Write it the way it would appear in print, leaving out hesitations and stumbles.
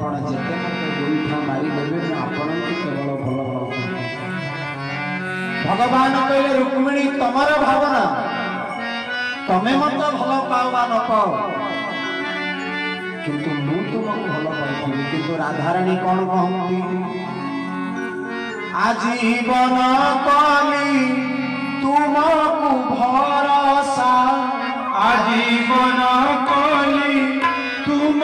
ଯେତେ ମତେ ଗୋଇଠା ମାରିଦେବେ ମୁଁ ଆପଣଙ୍କୁ କେବଳ ଭଲ ପାଉଥିଲି। ଭଗବାନ କହିଲେ ରୁକ୍ମିଣୀ ତମର ଭାବନା, ତମେ ମତେ ଭଲ ପାଅ ବା ନ ପାଅ, କିନ୍ତୁ ମୁଁ ତୁମକୁ ଭଲ ପାଇଥିଲି। କିନ୍ତୁ ରାଧାରାଣୀ କଣ କହନ୍ତି? ଆଜୀବନ କଲି ତୁମକୁ ଭରସା, ଆଜୀବନ କଲି ତୁମ